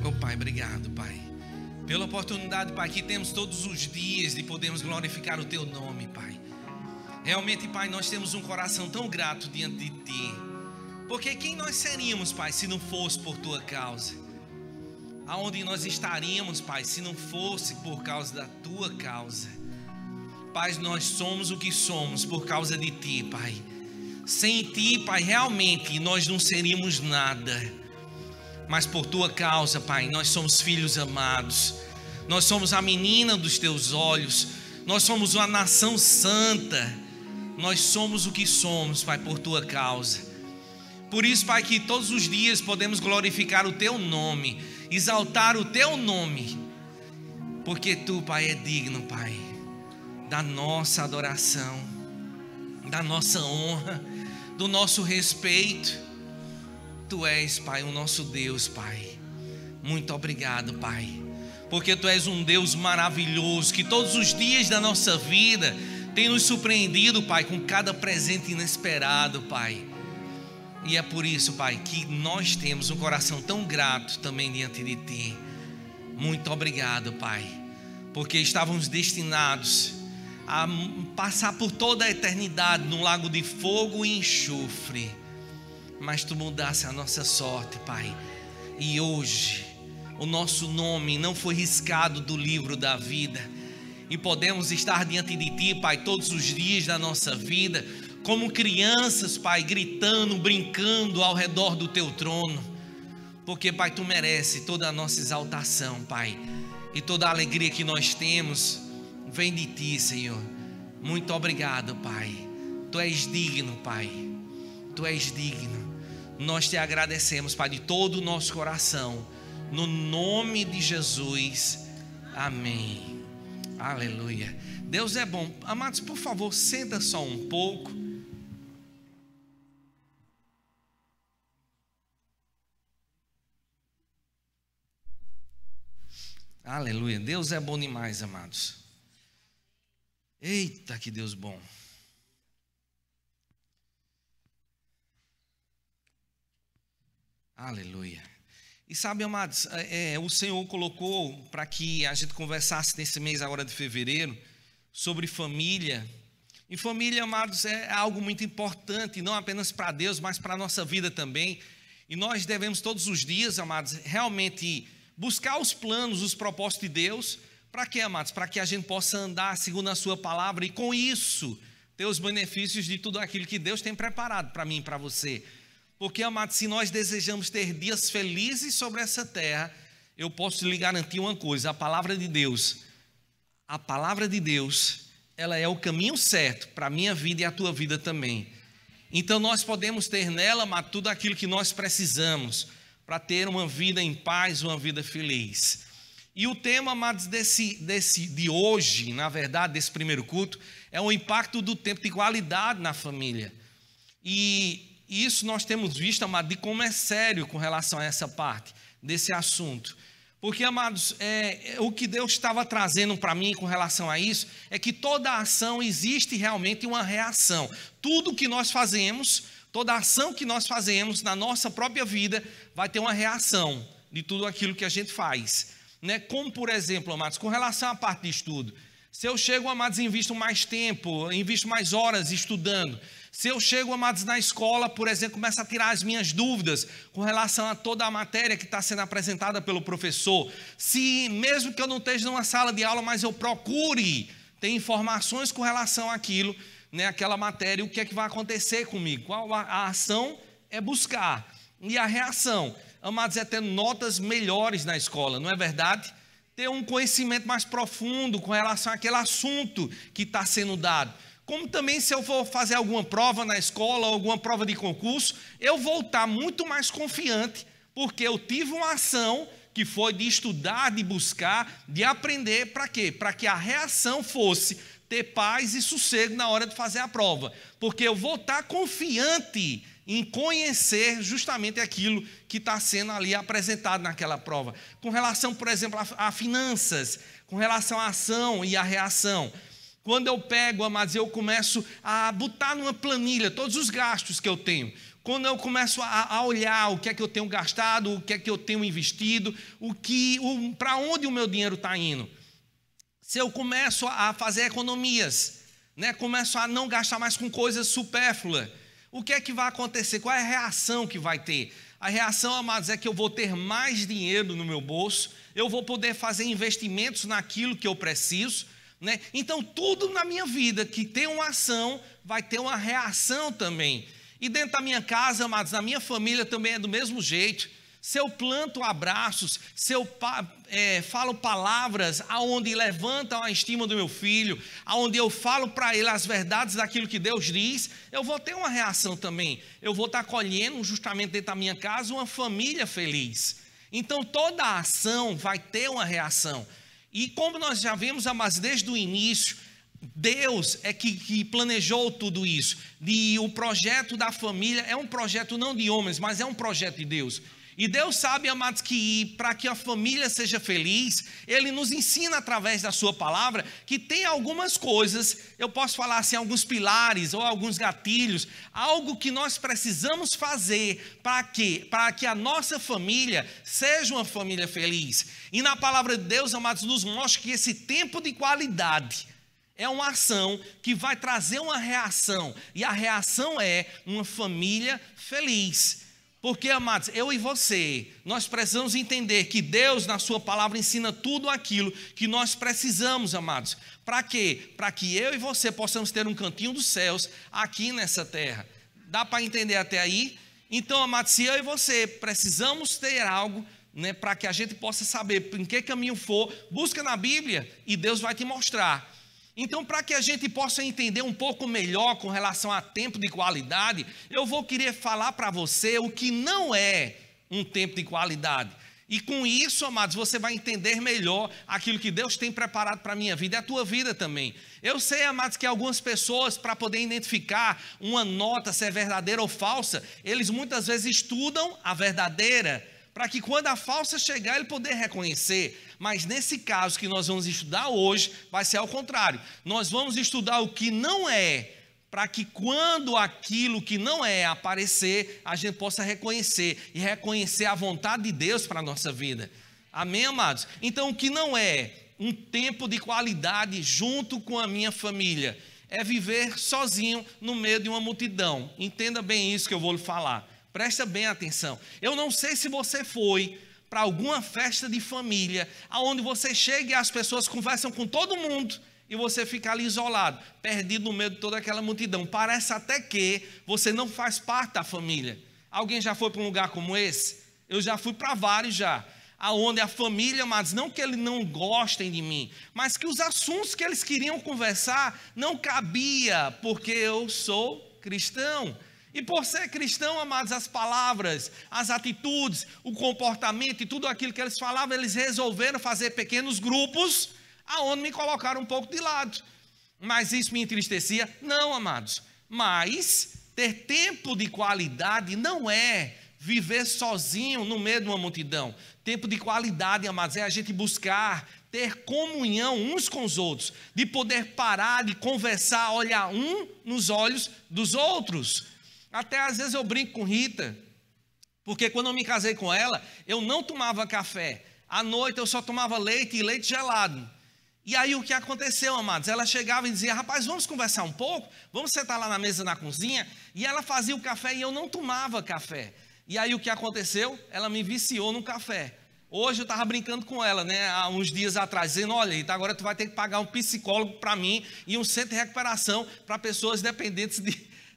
Oh Pai, obrigado, Pai, pela oportunidade, Pai, que temos todos os dias de podermos glorificar o Teu nome, Pai. Realmente, Pai, nós temos um coração tão grato diante de Ti, porque quem nós seríamos, Pai, se não fosse por Tua causa? Aonde nós estaríamos, Pai, se não fosse por causa da Tua causa? Pai, nós somos o que somos por causa de Ti, Pai. Sem Ti, Pai, realmente nós não seríamos nada. Mas por Tua causa, Pai, nós somos filhos amados. Nós somos a menina dos Teus olhos. Nós somos uma nação santa. Nós somos o que somos, Pai, por Tua causa. Por isso, Pai, que todos os dias podemos glorificar o Teu nome, exaltar o Teu nome, porque Tu, Pai, é digno, Pai, da nossa adoração, da nossa honra, do nosso respeito. Tu és, Pai, o nosso Deus, Pai. Muito obrigado, Pai, porque Tu és um Deus maravilhoso, que todos os dias da nossa vida tem nos surpreendido, Pai, com cada presente inesperado, Pai. E é por isso, Pai, que nós temos um coração tão grato também diante de Ti. Muito obrigado, Pai, porque estávamos destinados a passar por toda a eternidade num lago de fogo e enxofre, mas Tu mudasse a nossa sorte, Pai. E hoje o nosso nome não foi riscado do livro da vida, e podemos estar diante de Ti, Pai, todos os dias da nossa vida, como crianças, Pai, gritando, brincando ao redor do Teu trono, porque, Pai, Tu mereces toda a nossa exaltação, Pai, e toda a alegria que nós temos vem de Ti, Senhor. Muito obrigado, Pai. Tu és digno, Pai. Tu és digno. Nós Te agradecemos, Pai, de todo o nosso coração, no nome de Jesus. Amém. Aleluia. Deus é bom. Amados, por favor, senta só um pouco. Aleluia. Deus é bom demais, amados. Eita, que Deus bom. Aleluia. E sabe, amados, o Senhor colocou para que a gente conversasse nesse mês agora de fevereiro sobre família. E família, amados, é algo muito importante, não apenas para Deus, mas para a nossa vida também. E nós devemos todos os dias, amados, realmente buscar os planos, os propósitos de Deus. Para quê, amados? Para que a gente possa andar segundo a Sua palavra e com isso ter os benefícios de tudo aquilo que Deus tem preparado para mim e para você. Porque, amados, se nós desejamos ter dias felizes sobre essa terra, eu posso lhe garantir uma coisa: a palavra de Deus, ela é o caminho certo para a minha vida e a tua vida também. Então nós podemos ter nela, amado, tudo aquilo que nós precisamos para ter uma vida em paz, uma vida feliz. E o tema, amados, de hoje, na verdade, desse primeiro culto, é o impacto do tempo de qualidade na família. E isso nós temos visto, amado, de como é sério com relação a essa parte, desse assunto. Porque, amados, o que Deus estava trazendo para mim com relação a isso, é que toda ação existe realmente uma reação. Tudo que nós fazemos, toda ação que nós fazemos na nossa própria vida, vai ter uma reação de tudo aquilo que a gente faz. Né? Como, por exemplo, amados, com relação à parte de estudo. Se eu chego, amados, invisto mais tempo, invisto mais horas estudando. Se eu chego, amados, na escola, por exemplo, começo a tirar as minhas dúvidas com relação a toda a matéria que está sendo apresentada pelo professor. Se mesmo que eu não esteja numa sala de aula, mas eu procure ter informações com relação àquilo, né, aquela matéria, o que é que vai acontecer comigo? Qual a ação é buscar. E a reação, amados, é ter notas melhores na escola, não é verdade? Ter um conhecimento mais profundo com relação àquele assunto que está sendo dado. Como também, se eu for fazer alguma prova na escola, alguma prova de concurso, eu vou estar muito mais confiante, porque eu tive uma ação que foi de estudar, de buscar, de aprender. Para quê? Para que a reação fosse ter paz e sossego na hora de fazer a prova, porque eu vou estar confiante em conhecer justamente aquilo que está sendo ali apresentado naquela prova. Com relação, por exemplo, a finanças, com relação à ação e à reação. Quando eu pego, amados, eu começo a botar numa planilha todos os gastos que eu tenho. quando eu começo a olhar o que é que eu tenho gastado, o que é que eu tenho investido, para onde o meu dinheiro está indo. Se eu começo a fazer economias, né, começo a não gastar mais com coisas supérfluas, o que é que vai acontecer? Qual é a reação que vai ter? A reação, amados, é que eu vou ter mais dinheiro no meu bolso, eu vou poder fazer investimentos naquilo que eu preciso, né? Então, tudo na minha vida que tem uma ação, vai ter uma reação também. E dentro da minha casa, amados, na minha família também é do mesmo jeito. Se eu planto abraços, se eu falo palavras aonde levantam a estima do meu filho, aonde eu falo para ele as verdades daquilo que Deus diz, eu vou ter uma reação também. Eu vou estar colhendo justamente dentro da minha casa uma família feliz. Então toda a ação vai ter uma reação. E como nós já vimos, amados, desde o início, Deus é que planejou tudo isso. E o projeto da família é um projeto não de homens, mas é um projeto de Deus. E Deus sabe, amados, que para que a família seja feliz, Ele nos ensina através da sua palavra, que tem algumas coisas, eu posso falar assim, alguns pilares ou alguns gatilhos, algo que nós precisamos fazer para que a nossa família seja uma família feliz. E na palavra de Deus, amados, nos mostra que esse tempo de qualidade é uma ação que vai trazer uma reação, e a reação é uma família feliz. Porque, amados, eu e você, nós precisamos entender que Deus, na sua palavra, ensina tudo aquilo que nós precisamos, amados. Para quê? Para que eu e você possamos ter um cantinho dos céus aqui nessa terra. Dá para entender até aí? Então, amados, se eu e você precisamos ter algo, né, para que a gente possa saber em que caminho for, busca na Bíblia e Deus vai te mostrar. Então, para que a gente possa entender um pouco melhor com relação a tempo de qualidade, eu vou querer falar para você o que não é um tempo de qualidade. E com isso, amados, você vai entender melhor aquilo que Deus tem preparado para a minha vida e a tua vida também. Eu sei, amados, que algumas pessoas, para poder identificar uma nota, se é verdadeira ou falsa, eles muitas vezes estudam a verdadeira, para que quando a falsa chegar, ele poder reconhecer. Mas nesse caso que nós vamos estudar hoje, vai ser ao contrário. Nós vamos estudar o que não é, para que quando aquilo que não é aparecer, a gente possa reconhecer, e reconhecer a vontade de Deus para a nossa vida. Amém, amados? Então, o que não é um tempo de qualidade junto com a minha família, é viver sozinho no meio de uma multidão. Entenda bem isso que eu vou lhe falar. Presta bem atenção. Eu não sei se você foi para alguma festa de família, aonde você chega e as pessoas conversam com todo mundo e você fica ali isolado, perdido no meio de toda aquela multidão. Parece até que você não faz parte da família. Alguém já foi para um lugar como esse? Eu já fui para vários já, aonde a família, mas não que eles não gostem de mim, mas que os assuntos que eles queriam conversar não cabia, porque eu sou cristão. E por ser cristão, amados, as palavras, as atitudes, o comportamento e tudo aquilo que eles falavam, eles resolveram fazer pequenos grupos, aonde me colocaram um pouco de lado. Mas isso me entristecia? Não, amados. Mas ter tempo de qualidade não é viver sozinho no meio de uma multidão. Tempo de qualidade, amados, é a gente buscar ter comunhão uns com os outros, de poder parar, de conversar, olhar um nos olhos dos outros. Até às vezes eu brinco com Rita, porque quando eu me casei com ela, eu não tomava café. À noite eu só tomava leite e leite gelado. E aí o que aconteceu, amados? Ela chegava e dizia, rapaz, vamos conversar um pouco? Vamos sentar lá na mesa na cozinha? E ela fazia o café e eu não tomava café. E aí o que aconteceu? Ela me viciou no café. Hoje eu estava brincando com ela, né, há uns dias atrás, dizendo, olha, então agora tu vai ter que pagar um psicólogo para mim e um centro de recuperação para pessoas dependentes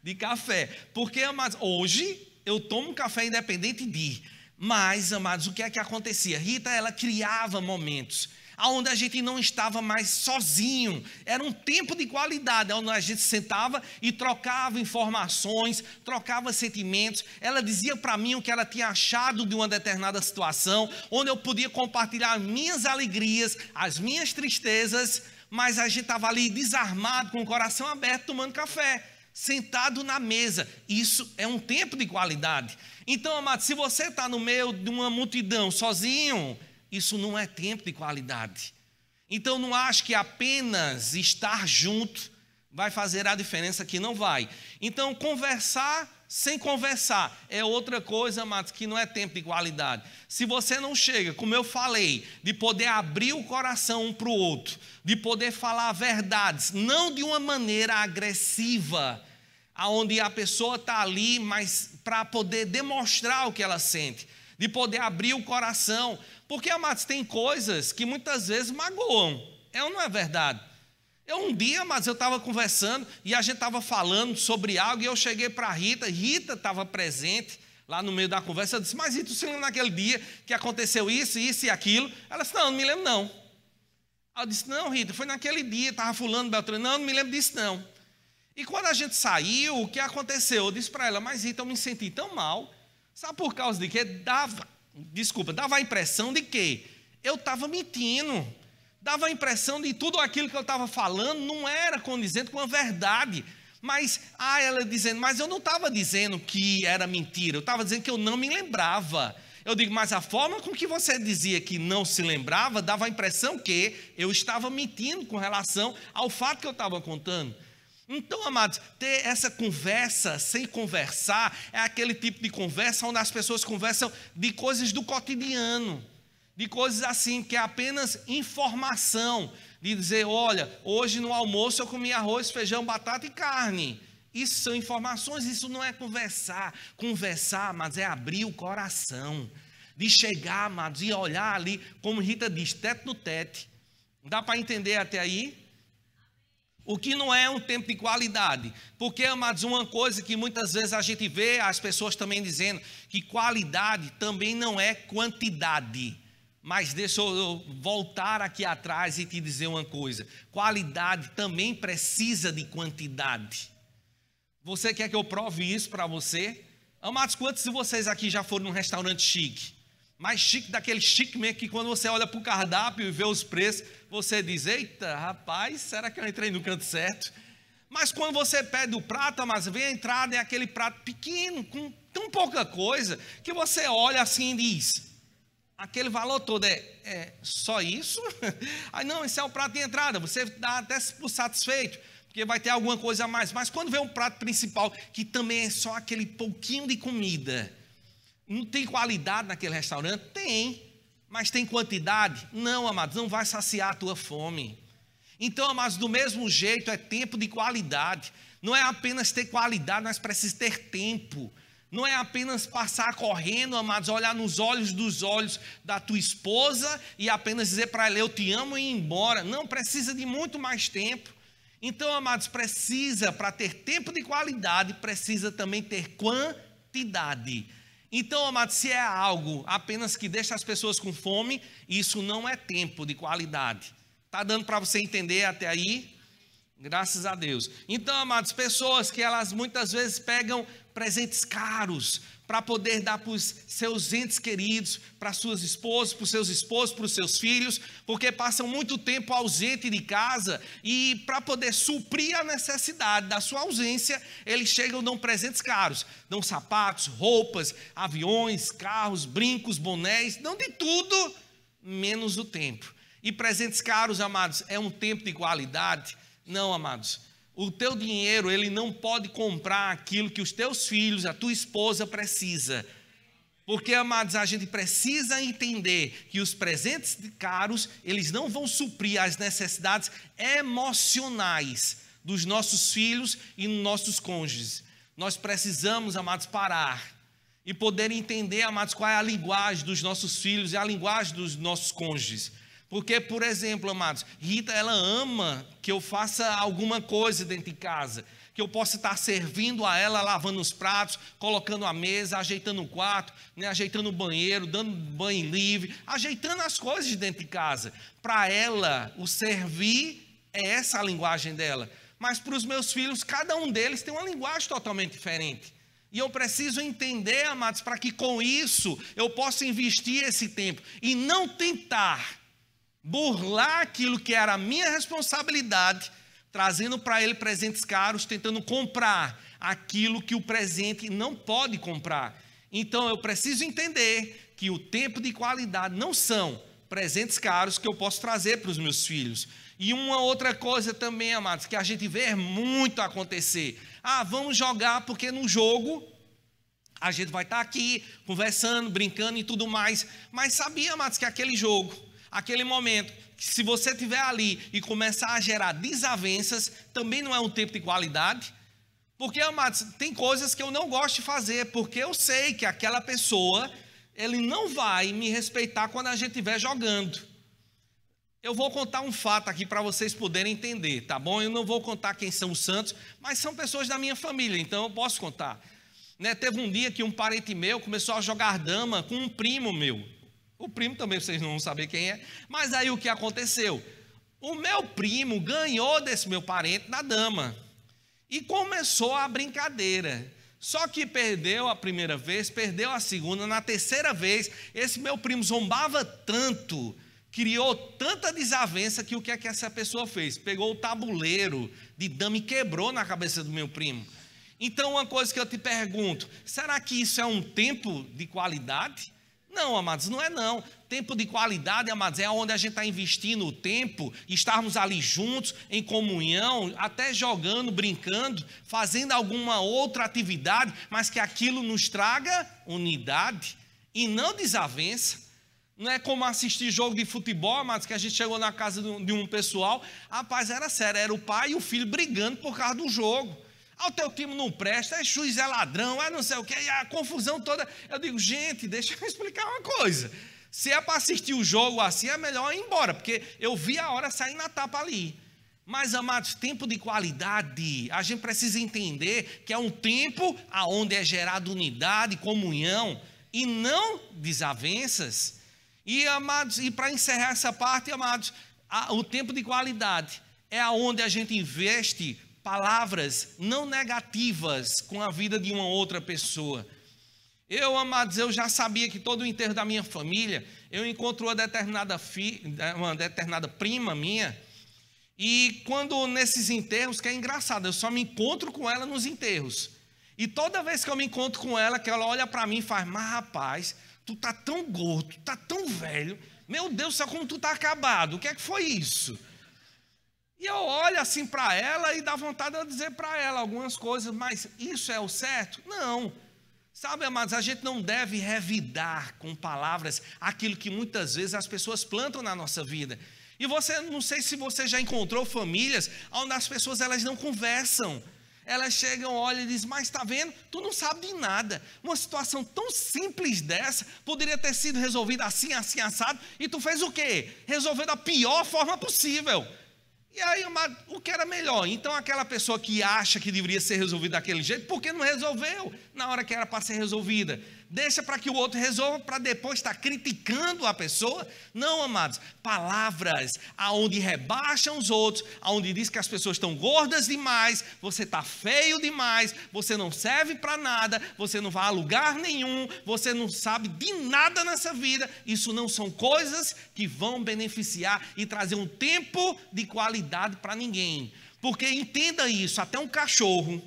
de café, porque, amados, hoje eu tomo um café independente mas, amados, o que é que acontecia? Rita, ela criava momentos onde a gente não estava mais sozinho, era um tempo de qualidade, onde a gente sentava e trocava informações, trocava sentimentos. Ela dizia para mim o que ela tinha achado de uma determinada situação, onde eu podia compartilhar as minhas alegrias, as minhas tristezas, mas a gente estava ali desarmado, com o coração aberto, tomando café, sentado na mesa. Isso é um tempo de qualidade. Então, amado, se você está no meio de uma multidão sozinho, isso não é tempo de qualidade. Então não acho que apenas estar junto vai fazer a diferença, que não vai. Então conversar sem conversar. É outra coisa, amados, que não é tempo de qualidade. Se você não chega, como eu falei, de poder abrir o coração um para o outro, de poder falar verdades, não de uma maneira agressiva, onde a pessoa está ali, mas para poder demonstrar o que ela sente, de poder abrir o coração. Porque, amados, tem coisas que muitas vezes magoam. É ou não é verdade? Um dia, mas eu estava conversando e a gente estava falando sobre algo e eu cheguei para a Rita estava presente lá no meio da conversa. Eu disse, mas Rita, você lembra naquele dia que aconteceu isso e aquilo? Ela disse, não me lembro não. Eu disse, não Rita, foi naquele dia, estava fulano, Beltrano, não me lembro disso não. E quando a gente saiu, o que aconteceu? Eu disse para ela, mas Rita, eu me senti tão mal. Sabe por causa de quê? Dava a impressão de que eu estava mentindo. Dava a impressão de tudo aquilo que eu estava falando não era condizente com a verdade. Mas, ela dizendo, mas eu não estava dizendo que era mentira, eu estava dizendo que eu não me lembrava. Eu digo, mas a forma com que você dizia que não se lembrava, dava a impressão que eu estava mentindo com relação ao fato que eu estava contando. Então, amados, ter essa conversa sem conversar, é aquele tipo de conversa onde as pessoas conversam de coisas do cotidiano, de coisas assim, que é apenas informação, de dizer, olha, hoje no almoço eu comi arroz, feijão, batata e carne. Isso são informações, isso não é conversar. Conversar, mas é abrir o coração, de chegar, amados, e olhar ali, como Rita diz, tete no tete. Dá para entender até aí? O que não é um tempo de qualidade. Porque, amados, uma coisa que muitas vezes a gente vê as pessoas também dizendo que qualidade também não é quantidade. Mas deixa eu voltar aqui atrás e te dizer uma coisa. Qualidade também precisa de quantidade. Você quer que eu prove isso para você? Amados, quantos de vocês aqui já foram num restaurante chique? Mais chique, daquele chique mesmo, que quando você olha para o cardápio e vê os preços, você diz, eita, rapaz, será que eu entrei no canto certo? Mas quando você pede o prato, mas vem a entrada, é aquele prato pequeno, com tão pouca coisa, que você olha assim e diz, aquele valor todo é só isso? Aí não, esse é o prato de entrada, você dá até por satisfeito, porque vai ter alguma coisa a mais. Mas quando vem um prato principal, que também é só aquele pouquinho de comida, não tem qualidade naquele restaurante? Tem, mas tem quantidade? Não, amados, não vai saciar a tua fome. Então, amados, do mesmo jeito é tempo de qualidade. Não é apenas ter qualidade, mas precisa ter tempo. Não é apenas passar correndo, amados, olhar nos olhos dos olhos da tua esposa e apenas dizer para ela, eu te amo e ir embora. Não, precisa de muito mais tempo. Então, amados, precisa, para ter tempo de qualidade, precisa também ter quantidade. Então, amados, se é algo apenas que deixa as pessoas com fome, isso não é tempo de qualidade. Está dando para você entender até aí? Graças a Deus. Então, amados, pessoas que elas muitas vezes pegam presentes caros para poder dar para os seus entes queridos, para suas esposas, para os seus esposos, para os seus filhos, porque passam muito tempo ausente de casa e para poder suprir a necessidade da sua ausência, eles chegam e dão presentes caros, dão sapatos, roupas, aviões, carros, brincos, bonés, dão de tudo, menos o tempo. E presentes caros, amados, é um tempo de qualidade? Não, amados. O teu dinheiro, ele não pode comprar aquilo que os teus filhos, a tua esposa precisa. Porque, amados, a gente precisa entender que os presentes caros, eles não vão suprir as necessidades emocionais dos nossos filhos e nossos cônjuges. Nós precisamos, amados, parar e poder entender, amados, qual é a linguagem dos nossos filhos e a linguagem dos nossos cônjuges. Porque, por exemplo, amados, Rita, ela ama que eu faça alguma coisa dentro de casa, que eu possa estar servindo a ela, lavando os pratos, colocando a mesa, ajeitando o quarto, né, ajeitando o banheiro, dando banho livre, ajeitando as coisas de dentro de casa. Para ela, o servir é essa a linguagem dela. Mas para os meus filhos, cada um deles tem uma linguagem totalmente diferente. E eu preciso entender, amados, para que com isso eu possa investir esse tempo e não tentar burlar aquilo que era a minha responsabilidade, trazendo para ele presentes caros, tentando comprar aquilo que o presente não pode comprar. Então eu preciso entender que o tempo de qualidade não são presentes caros que eu posso trazer para os meus filhos. E uma outra coisa também, amados, que a gente vê muito acontecer. Vamos jogar porque no jogo A gente vai estar aqui conversando, brincando e tudo mais. Mas sabia, amados, que aquele jogo, aquele momento, que se você estiver ali e começar a gerar desavenças, também não é um tempo de qualidade? Porque, amados, tem coisas que eu não gosto de fazer, porque eu sei que aquela pessoa, ele não vai me respeitar quando a gente estiver jogando. Eu vou contar um fato aqui para vocês poderem entender, tá bom? Eu não vou contar quem são os santos, mas são pessoas da minha família, então eu posso contar. Teve um dia que um parente meu começou a jogar dama com um primo meu. O primo também vocês não vão saber quem é, mas aí o que aconteceu? O meu primo ganhou desse meu parente na dama e começou a brincadeira. Só que perdeu a primeira vez, perdeu a segunda, na terceira vez, esse meu primo zombava tanto, criou tanta desavença que o que é que essa pessoa fez? Pegou o tabuleiro de dama e quebrou na cabeça do meu primo. Então, uma coisa que eu te pergunto, será que isso é um tempo de qualidade? Não, amados, não é não. Tempo de qualidade, amados, é onde a gente está investindo o tempo, estarmos ali juntos, em comunhão, até jogando, brincando, fazendo alguma outra atividade, mas que aquilo nos traga unidade e não desavença. Não é como assistir jogo de futebol, amados, que a gente chegou na casa de um pessoal, rapaz, era sério, era o pai e o filho brigando por causa do jogo. O teu time não presta, é juiz, é ladrão, é não sei o que, e a confusão toda. Eu digo, gente, deixa eu explicar uma coisa. Se é para assistir o jogo assim, é melhor ir embora, porque eu vi a hora sair na tapa ali. Mas, amados, tempo de qualidade, a gente precisa entender que é um tempo onde é gerada unidade, comunhão, e não desavenças. E, amados, e para encerrar essa parte, amados, o tempo de qualidade é onde a gente investe palavras não negativas com a vida de uma outra pessoa. Eu, amados, eu já sabia que todo o enterro da minha família, eu encontro uma determinada prima minha, e quando nesses enterros, que é engraçado, eu só me encontro com ela nos enterros. E toda vez que eu me encontro com ela, que ela olha para mim e faz, mas rapaz, tu tá tão gordo, tu tá tão velho, meu Deus, só como tu tá acabado, o que é que foi isso? E eu olho assim para ela e dá vontade de eu dizer para ela algumas coisas, mas isso é o certo? Não. Sabe, amados, a gente não deve revidar com palavras aquilo que muitas vezes as pessoas plantam na nossa vida. E você, não sei se você já encontrou famílias onde as pessoas elas não conversam. Elas chegam, olham e dizem, mas está vendo? Tu não sabe de nada. Uma situação tão simples dessa poderia ter sido resolvida assim, assim, assado. E tu fez o quê? Resolveu da pior forma possível. E aí, o que era melhor? Então, aquela pessoa que acha que deveria ser resolvida daquele jeito, por que não resolveu na hora que era para ser resolvida? Deixa para que o outro resolva, para depois estar criticando a pessoa? Não, amados. Palavras aonde rebaixam os outros, aonde diz que as pessoas estão gordas demais, você está feio demais, você não serve para nada, você não vai a lugar nenhum, você não sabe de nada nessa vida. Isso não são coisas que vão beneficiar e trazer um tempo de qualidade para ninguém. Porque entenda isso, até um cachorro,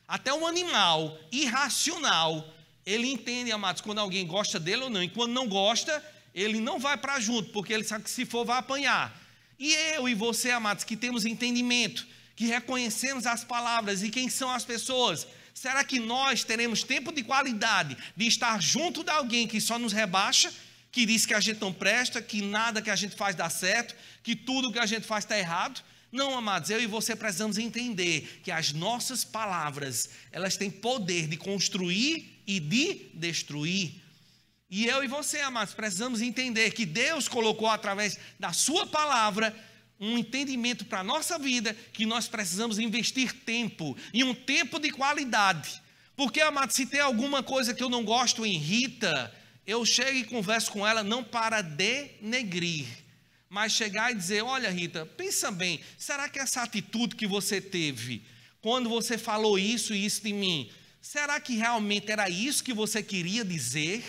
até um animal irracional, ele entende, amados, quando alguém gosta dele ou não. E quando não gosta, ele não vai para junto, porque ele sabe que se for vai apanhar. E eu e você, amados, que temos entendimento, que reconhecemos as palavras e quem são as pessoas, será que nós teremos tempo de qualidade de estar junto de alguém que só nos rebaixa, que diz que a gente não presta, que nada que a gente faz dá certo, que tudo que a gente faz está errado? Não, amados, eu e você precisamos entender que as nossas palavras, elas têm poder de construir e de destruir. E eu e você, amados, precisamos entender que Deus colocou através da sua palavra um entendimento para a nossa vida, que nós precisamos investir tempo, e um tempo de qualidade. Porque, amados, se tem alguma coisa que eu não gosto em Rita, eu chego e converso com ela não para denegrir, mas chegar e dizer, olha Rita, pensa bem, será que essa atitude que você teve, quando você falou isso e isso de mim, será que realmente era isso que você queria dizer?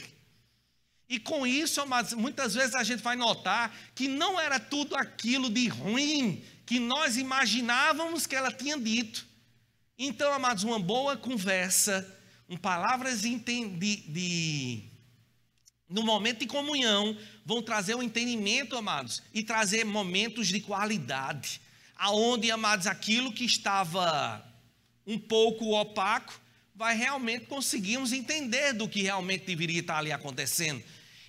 E com isso, amados, muitas vezes a gente vai notar que não era tudo aquilo de ruim que nós imaginávamos que ela tinha dito. Então, amados, uma boa conversa, palavras no momento de comunhão, vão trazer um entendimento, amados, e trazer momentos de qualidade, aonde, amados, aquilo que estava um pouco opaco, vai realmente conseguirmos entender do que realmente deveria estar ali acontecendo.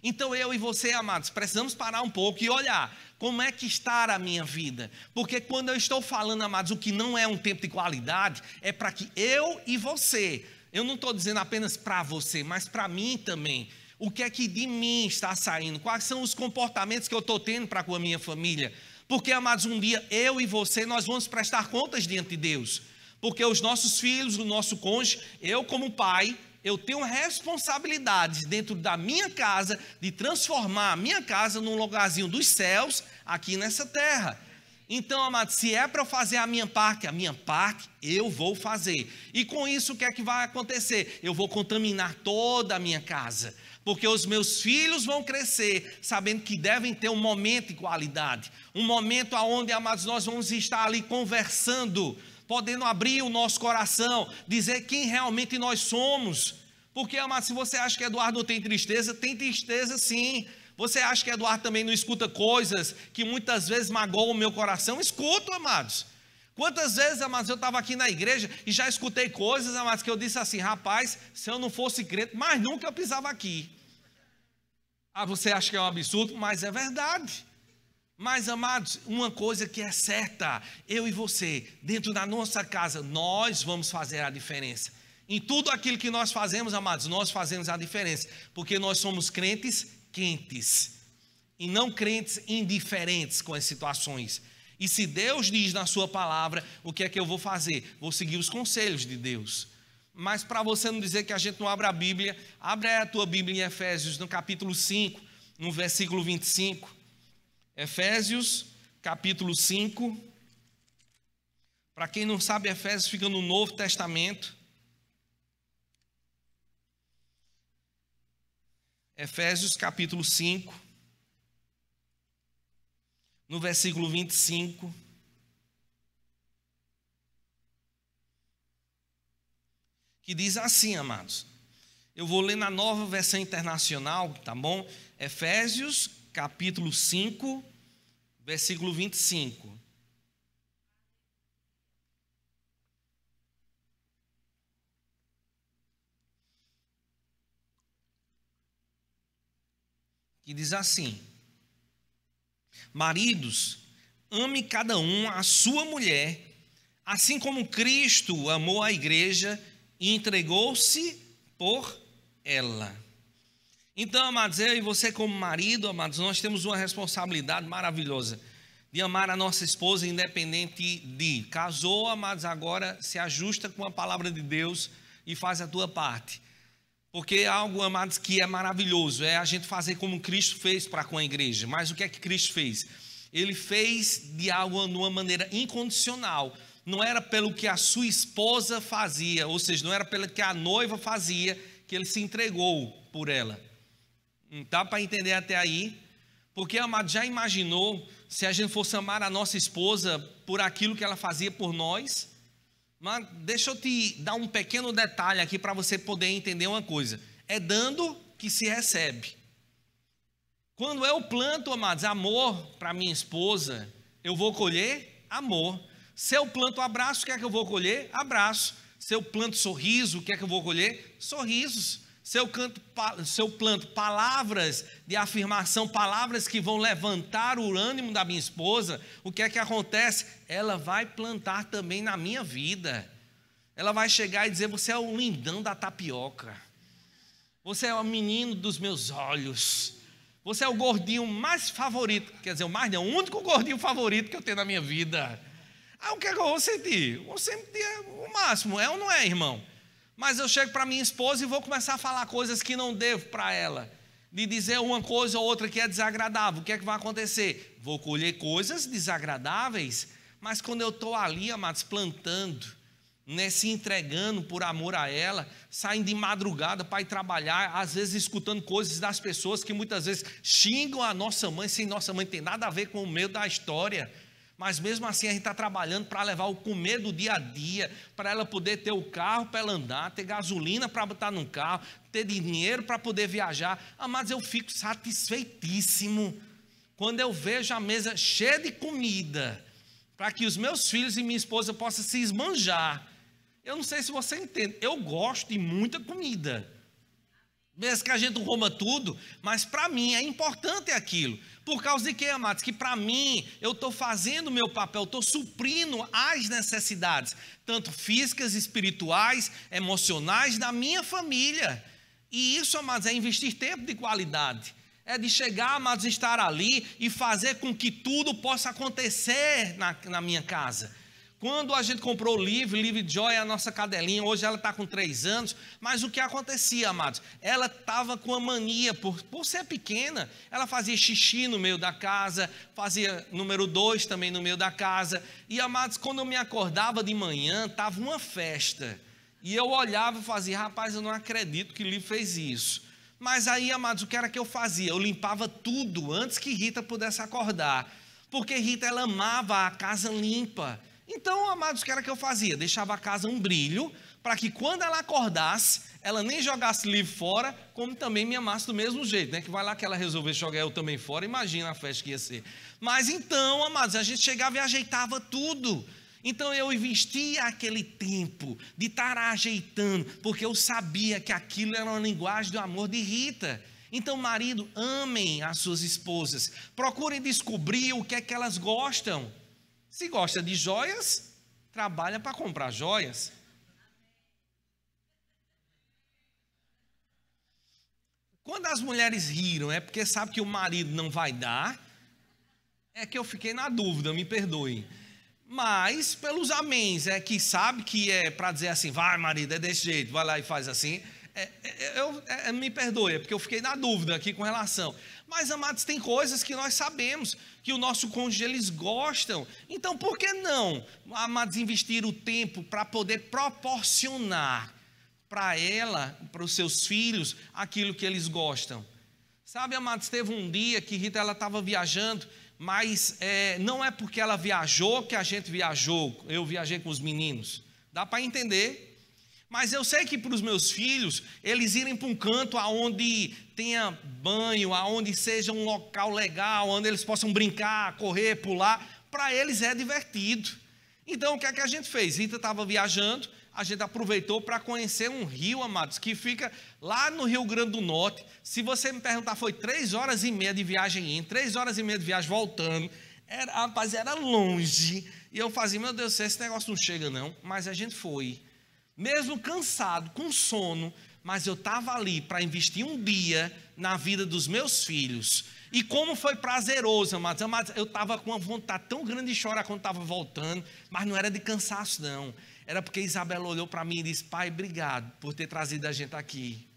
Então eu e você, amados, precisamos parar um pouco e olhar como é que está a minha vida. Porque quando eu estou falando, amados, o que não é um tempo de qualidade, é para que eu e você, eu não estou dizendo apenas para você, mas para mim também. O que é que de mim está saindo? Quais são os comportamentos que eu estou tendo para com a minha família? Porque, amados, um dia eu e você, nós vamos prestar contas diante de Deus. Porque os nossos filhos, o nosso cônjuge, eu como pai, eu tenho responsabilidades dentro da minha casa de transformar a minha casa num lugarzinho dos céus aqui nessa terra. Então, amados, se é para eu fazer a minha parte eu vou fazer. E com isso o que é que vai acontecer? Eu vou contaminar toda a minha casa. Porque os meus filhos vão crescer sabendo que devem ter um momento de qualidade. Um momento onde, amados, nós vamos estar ali conversando, podendo abrir o nosso coração, dizer quem realmente nós somos. Porque, amado, se você acha que Eduardo não tem tristeza sim. Você acha que Eduardo também não escuta coisas que muitas vezes magoam o meu coração? Escuto, amados. Quantas vezes, amados, eu estava aqui na igreja e já escutei coisas, amados, que eu disse assim, rapaz, se eu não fosse crente, mais nunca eu pisava aqui. Ah, você acha que é um absurdo? Mas é verdade. Mas, amados, uma coisa que é certa, eu e você, dentro da nossa casa, nós vamos fazer a diferença. Em tudo aquilo que nós fazemos, amados, nós fazemos a diferença. Porque nós somos crentes quentes e não crentes indiferentes com as situações. E se Deus diz na sua palavra, o que é que eu vou fazer? Vou seguir os conselhos de Deus. Mas para você não dizer que a gente não abre a Bíblia, abre a tua Bíblia em Efésios, no capítulo 5, no versículo 25. Efésios, capítulo 5. Para quem não sabe, Efésios fica no Novo Testamento. Efésios, capítulo 5. No versículo 25, que diz assim, amados, eu vou ler na Nova Versão Internacional, tá bom? Efésios, capítulo 5, versículo 25. Que diz assim: maridos, ame cada um a sua mulher, assim como Cristo amou a igreja e entregou-se por ela. Então, amados, eu e você como marido, amados, nós temos uma responsabilidade maravilhosa de amar a nossa esposa independente de casou, amados, agora se ajusta com a palavra de Deus e faz a tua parte. Porque é algo, amados, que é maravilhoso, é a gente fazer como Cristo fez para com a igreja. Mas o que é que Cristo fez? Ele fez de algo de uma maneira incondicional. Não era pelo que a sua esposa fazia, ou seja, não era pelo que a noiva fazia, que ele se entregou por ela. Dá para entender até aí? Porque, amado, já imaginou se a gente fosse amar a nossa esposa por aquilo que ela fazia por nós? Mas deixa eu te dar um pequeno detalhe aqui para você poder entender uma coisa. É dando que se recebe. Quando eu planto, amados, amor para minha esposa, eu vou colher amor. Se eu planto abraço, o que é que eu vou colher? Abraço. Se eu planto sorriso, o que é que eu vou colher? Sorrisos. Se eu planto palavras de afirmação, palavras que vão levantar o ânimo da minha esposa, o que é que acontece? Ela vai plantar também na minha vida. Ela vai chegar e dizer, você é o lindão da tapioca. Você é o menino dos meus olhos. Você é o gordinho mais favorito. Quer dizer, o único gordinho favorito que eu tenho na minha vida. Ah, o que é que eu vou sentir? Vou sentir o máximo, é ou não é, irmão? Mas eu chego para minha esposa e vou começar a falar coisas que não devo para ela. De dizer uma coisa ou outra que é desagradável. O que é que vai acontecer? Vou colher coisas desagradáveis, mas quando eu estou ali, amados, plantando, né, se entregando por amor a ela, saindo de madrugada para ir trabalhar, às vezes escutando coisas das pessoas que muitas vezes xingam a nossa mãe, sem nossa mãe tem nada a ver com o meio da história. Mas mesmo assim a gente está trabalhando para levar o comer do dia a dia, para ela poder ter o carro para ela andar, ter gasolina para botar no carro, ter dinheiro para poder viajar. Mas eu fico satisfeitíssimo quando eu vejo a mesa cheia de comida, para que os meus filhos e minha esposa possam se esbanjar. Eu não sei se você entende, eu gosto de muita comida. Mesmo que a gente coma tudo, mas para mim é importante aquilo. Por causa de quê, amados? Que para mim, eu estou fazendo o meu papel, estou suprindo as necessidades, tanto físicas, espirituais, emocionais, da minha família. E isso, amados, é investir tempo de qualidade. É de chegar, amados, estar ali e fazer com que tudo possa acontecer na minha casa. Quando a gente comprou o Live Joy, a nossa cadelinha, hoje ela está com 3 anos, mas o que acontecia, amados? Ela estava com a mania, por ser pequena, ela fazia xixi no meio da casa, fazia número 2 também no meio da casa, e, amados, quando eu me acordava de manhã, estava uma festa, e eu olhava e fazia, rapaz, eu não acredito que o Live fez isso. Mas aí, amados, o que era que eu fazia? Eu limpava tudo antes que Rita pudesse acordar, porque Rita, ela amava a casa limpa. Então, amados, o que era que eu fazia? Deixava a casa um brilho, para que quando ela acordasse, ela nem jogasse livro fora, como também me amasse do mesmo jeito, né? Que vai lá que ela resolver jogar eu também fora, imagina a festa que ia ser. Mas então, amados, a gente chegava e ajeitava tudo. Então eu investia aquele tempo de estar ajeitando, porque eu sabia que aquilo era uma linguagem do amor de Rita. Então, marido, amem as suas esposas, procurem descobrir o que é que elas gostam. Se gosta de joias, trabalha para comprar joias. Quando as mulheres riram, é porque sabe que o marido não vai dar. É que eu fiquei na dúvida, me perdoe. Mas, pelos améns, é que sabe que é para dizer assim, vai marido, é desse jeito, vai lá e faz assim. Me perdoe, é porque eu fiquei na dúvida aqui com relação. Mas, amados, tem coisas que nós sabemos que o nosso cônjuge, eles gostam. Então, por que não, amados, investir o tempo para poder proporcionar para ela, para os seus filhos, aquilo que eles gostam? Sabe, amados, teve um dia que Rita, ela estava viajando, mas não é porque ela viajou que a gente viajou, eu viajei com os meninos. Dá para entender? Mas eu sei que para os meus filhos, eles irem para um canto onde tenha banho, onde seja um local legal, onde eles possam brincar, correr, pular, para eles é divertido. Então o que é que a gente fez? Rita estava viajando, a gente aproveitou para conhecer um rio, amados, que fica lá no Rio Grande do Norte. Se você me perguntar, foi 3 horas e meia de viagem indo, 3 horas e meia de viagem voltando. Rapaz, era longe. E eu fazia, meu Deus do céu, esse negócio não chega não. Mas a gente foi. Mesmo cansado, com sono, mas eu estava ali para investir um dia na vida dos meus filhos. E como foi prazeroso, amados. Amados, eu estava com uma vontade tão grande de chorar quando estava voltando, mas não era de cansaço não. Era porque Isabela olhou para mim e disse, pai, obrigado por ter trazido a gente aqui.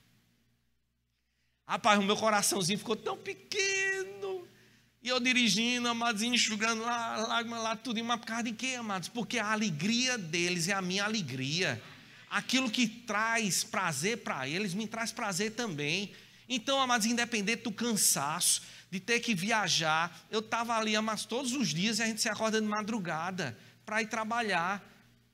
Rapaz, o meu coraçãozinho ficou tão pequeno. E eu dirigindo, amados, enxugando lá, lágrima lá, tudo. Mas por causa de quê, amados? Porque a alegria deles é a minha alegria. Aquilo que traz prazer para eles, me traz prazer também. Então, amados, independente do cansaço, de ter que viajar, eu estava ali, amados, todos os dias, e a gente se acorda de madrugada para ir trabalhar.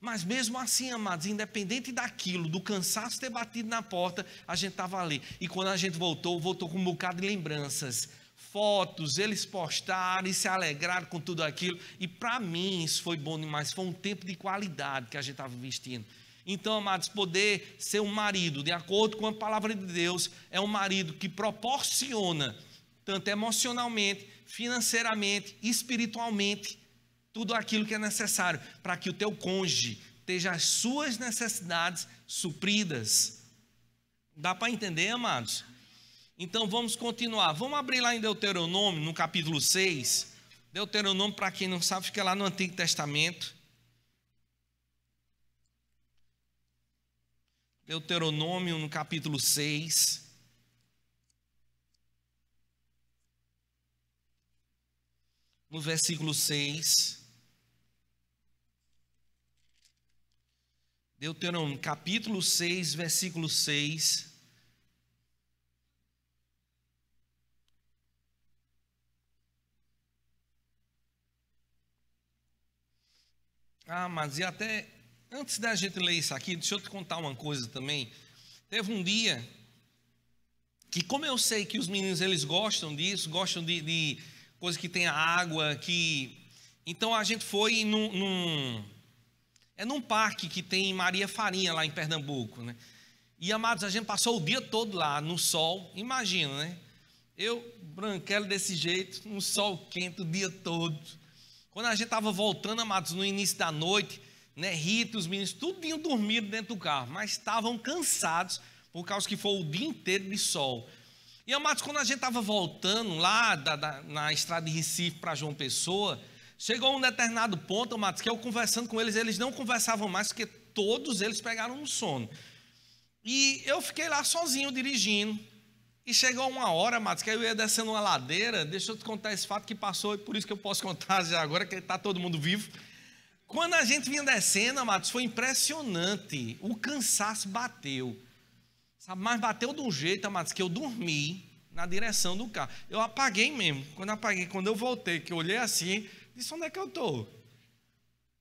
Mas mesmo assim, amados, independente daquilo, do cansaço ter batido na porta, a gente estava ali. E quando a gente voltou com um bocado de lembranças, fotos, eles postaram e se alegraram com tudo aquilo. E para mim isso foi bom demais, foi um tempo de qualidade que a gente estava investindo. Então, amados, poder ser um marido, de acordo com a palavra de Deus, é um marido que proporciona, tanto emocionalmente, financeiramente, espiritualmente, tudo aquilo que é necessário para que o teu cônjuge esteja as suas necessidades supridas. Dá para entender, amados? Então, vamos continuar. Vamos abrir lá em Deuteronômio, no capítulo 6. Deuteronômio, para quem não sabe, fica lá no Antigo Testamento. Deuteronômio, no capítulo 6. No versículo 6. Deuteronômio, capítulo 6, versículo 6. Mas e até... Antes da gente ler isso aqui, deixa eu te contar uma coisa também. Teve um dia que, como eu sei que os meninos eles gostam disso, gostam de coisa que tenha água, então a gente foi É num parque que tem em Maria Farinha, lá em Pernambuco, né? E, amados, a gente passou o dia todo lá, no sol. Imagina, né? Eu, branquelo desse jeito, um sol quente o dia todo. Quando a gente estava voltando, amados, no início da noite, né, Rita, os meninos, tudo tinham dormido dentro do carro, mas estavam cansados, por causa que foi o dia inteiro de sol. E, amados, quando a gente estava voltando lá na estrada de Recife para João Pessoa, chegou um determinado ponto, amados, que eu conversando com eles, eles não conversavam mais, porque todos eles pegaram no sono. E eu fiquei lá sozinho dirigindo. E chegou uma hora, amados, que eu ia descendo uma ladeira. Deixa eu te contar esse fato que passou, e por isso que eu posso contar já agora, que está todo mundo vivo. Quando a gente vinha descendo, amados, foi impressionante. O cansaço bateu. Sabe, mas bateu de um jeito, amados, que eu dormi na direção do carro. Eu apaguei mesmo. Quando eu voltei, que eu olhei assim, disse: onde é que eu estou?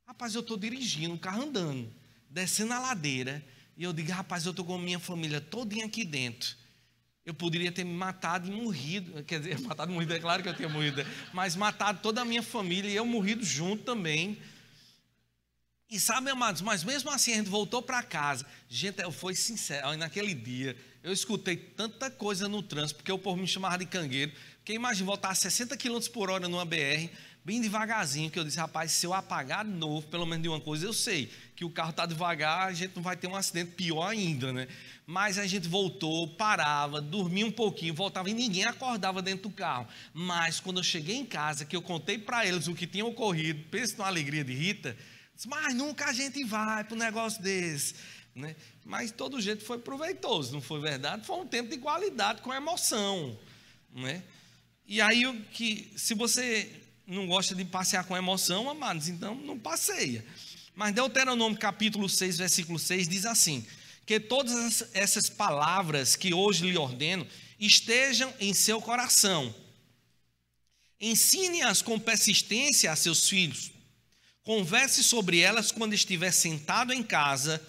Rapaz, eu estou dirigindo, o carro andando, descendo a ladeira. E eu digo: rapaz, eu estou com a minha família todinha aqui dentro. Eu poderia ter me matado e morrido. Quer dizer, matado e morrido, é claro que eu tinha morrido. Mas matado toda a minha família e eu morrido junto também. E sabe, amados, mas mesmo assim a gente voltou para casa. Gente, eu fui sincero, naquele dia eu escutei tanta coisa no trânsito, porque o povo me chamava de cangueiro. Porque imagina, voltar a 60 km por hora numa BR, bem devagarzinho, que eu disse: rapaz, se eu apagar de novo, pelo menos de uma coisa, eu sei que o carro está devagar, a gente não vai ter um acidente pior ainda, né? Mas a gente voltou, parava, dormia um pouquinho, voltava e ninguém acordava dentro do carro. Mas quando eu cheguei em casa, que eu contei para eles o que tinha ocorrido, pensa numa alegria de Rita, disse: mas nunca a gente vai para um negócio desse, né? Mas de todo jeito foi proveitoso, não foi verdade? Foi um tempo de qualidade, com emoção, né? E aí, se você não gosta de passear com emoção, amados, então não passeia. Mas Deuteronômio capítulo 6, versículo 6 diz assim: que todas essas palavras que hoje lhe ordeno estejam em seu coração. Ensine-as com persistência a seus filhos. Converse sobre elas quando estiver sentado em casa,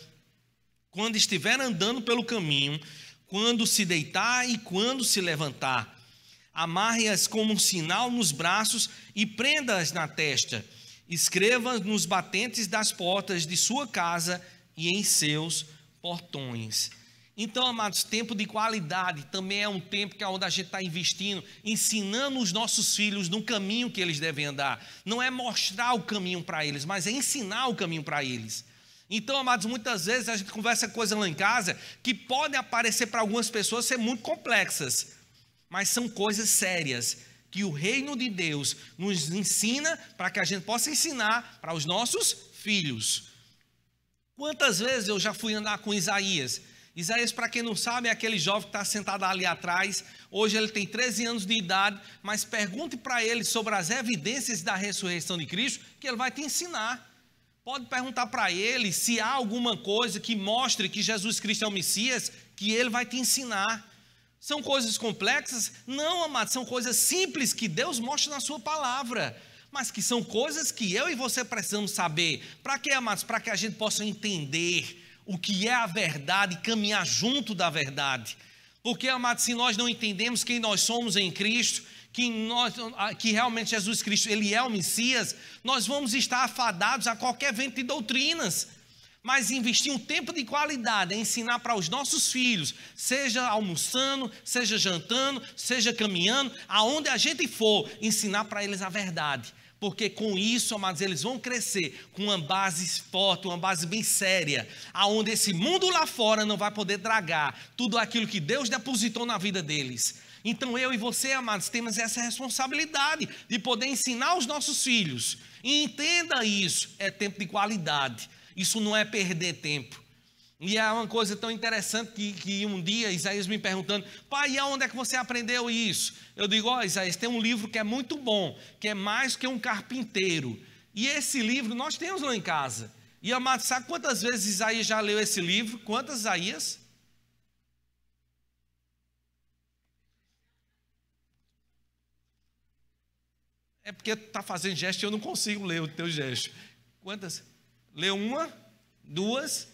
quando estiver andando pelo caminho, quando se deitar e quando se levantar. Amarre-as como um sinal nos braços e prenda-as na testa. Escreva nos batentes das portas de sua casa e em seus portões. Então, amados, tempo de qualidade também é um tempo que é onde a gente está investindo, ensinando os nossos filhos no caminho que eles devem andar. Não é mostrar o caminho para eles, mas é ensinar o caminho para eles. Então, amados, muitas vezes a gente conversa coisas lá em casa que podem aparecer para algumas pessoas ser muito complexas, mas são coisas sérias que o reino de Deus nos ensina para que a gente possa ensinar para os nossos filhos. Quantas vezes eu já fui andar com Isaías? Isaías, para quem não sabe, é aquele jovem que está sentado ali atrás. Hoje ele tem 13 anos de idade, mas pergunte para ele sobre as evidências da ressurreição de Cristo, que ele vai te ensinar. Pode perguntar para ele se há alguma coisa que mostre que Jesus Cristo é o Messias, que ele vai te ensinar. São coisas complexas? Não, amados, são coisas simples que Deus mostra na sua palavra, mas que são coisas que eu e você precisamos saber. Para quê, amados? Para que a gente possa entender o que é a verdade e caminhar junto da verdade. Porque, amados, se nós não entendemos quem nós somos em Cristo, que realmente Jesus Cristo, Ele é o Messias, nós vamos estar afadados a qualquer vento de doutrinas. Mas investir um tempo de qualidade em ensinar para os nossos filhos, seja almoçando, seja jantando, seja caminhando, aonde a gente for, ensinar para eles a verdade. Porque com isso, amados, eles vão crescer com uma base forte, uma base bem séria, aonde esse mundo lá fora não vai poder dragar tudo aquilo que Deus depositou na vida deles. Então eu e você, amados, temos essa responsabilidade de poder ensinar os nossos filhos. E entenda isso, é tempo de qualidade. Isso não é perder tempo. E é uma coisa tão interessante que um dia Isaías me perguntando: pai, e aonde é que você aprendeu isso? Eu digo: ó, Isaías, tem um livro que é muito bom, que é mais que um carpinteiro. E esse livro nós temos lá em casa. E, amado, sabe quantas vezes Isaías já leu esse livro? Quantas, Isaías? É porque tu está fazendo gesto e eu não consigo ler o teu gesto. Quantas? Leu uma, duas,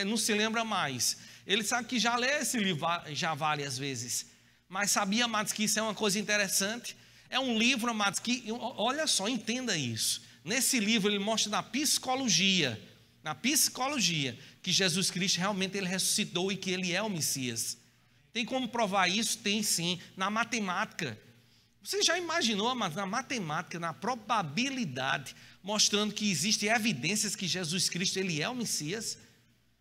não se lembra mais. Ele sabe que já lê esse livro já várias vezes. Mas sabia, amados, que isso é uma coisa interessante? É um livro, amados, que, olha só, entenda isso. Nesse livro ele mostra na psicologia, que Jesus Cristo realmente ele ressuscitou e que ele é o Messias. Tem como provar isso? Tem sim. Na matemática. Você já imaginou, mas na matemática, na probabilidade, mostrando que existem evidências que Jesus Cristo ele é o Messias?